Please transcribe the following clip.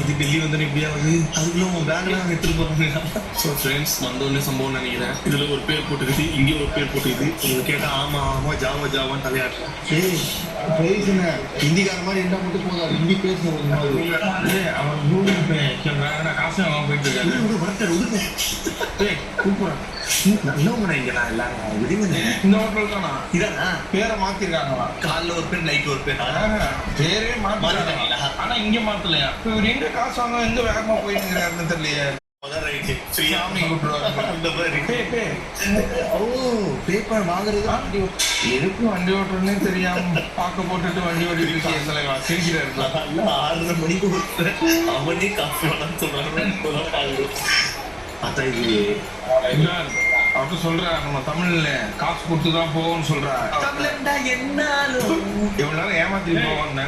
வந்து டெல்லி வந்து எப்படியாவது அதுக்குள்ள உன் பேக்லாம் எடுத்துட்டு போறாங்க. ஸோ ஃப்ரெண்ட்ஸ் வந்தோடனே சம்பவம் நினைக்கிறேன். இதுல ஒரு பேர் போட்டுக்குது, இங்கே ஒரு பேர் போட்டுக்குது. உங்களுக்கு கேட்டா ஆமா ஆமா ஜாவா ஜாவான்னு தலையாட்டுறேன். பேசுங்க ஹிந்திக்கார மாதிரி என்ன மட்டும் போதாது, ஹிந்தி பேசுங்க. அவன் கூகுள் பே காசு அவன் போயிட்டு இருக்காரு. கூப்பிடுறேன் இன்னும் இங்க நான் எல்லாரும் விடுங்க. இந்த ஹோட்டல் தானா இதானா? பேரை மாத்திருக்காங்களா? காலைல ஒரு பேர் நைட் ஒரு பேர். பேரே மாத்திருக்காங்களா? ஆனா இங்க மாத்தலையா? இவர் எங்க காசு வாங்க எங்க வேகமா போயிருக்கிறாருன்னு தெரியலையே. எதுக்கு வண்டி ஓட்டுறதுன்னே தெரியாம பாக்க போட்டுட்டு வண்டி ஓட்டிட்டு சிரிக்கிறாரு. 6:30 மணிக்கு அவனே காசு வேணாம்னு சொல்றாங்க. பார்த்தா இது அப்படி சொல்ற நம்ம தமிழ்ல காசு கொடுத்துதான் போவோம்னு சொல்ற. எவ்வளவு நேரம் ஏமாத்திட்டு போவாங்க.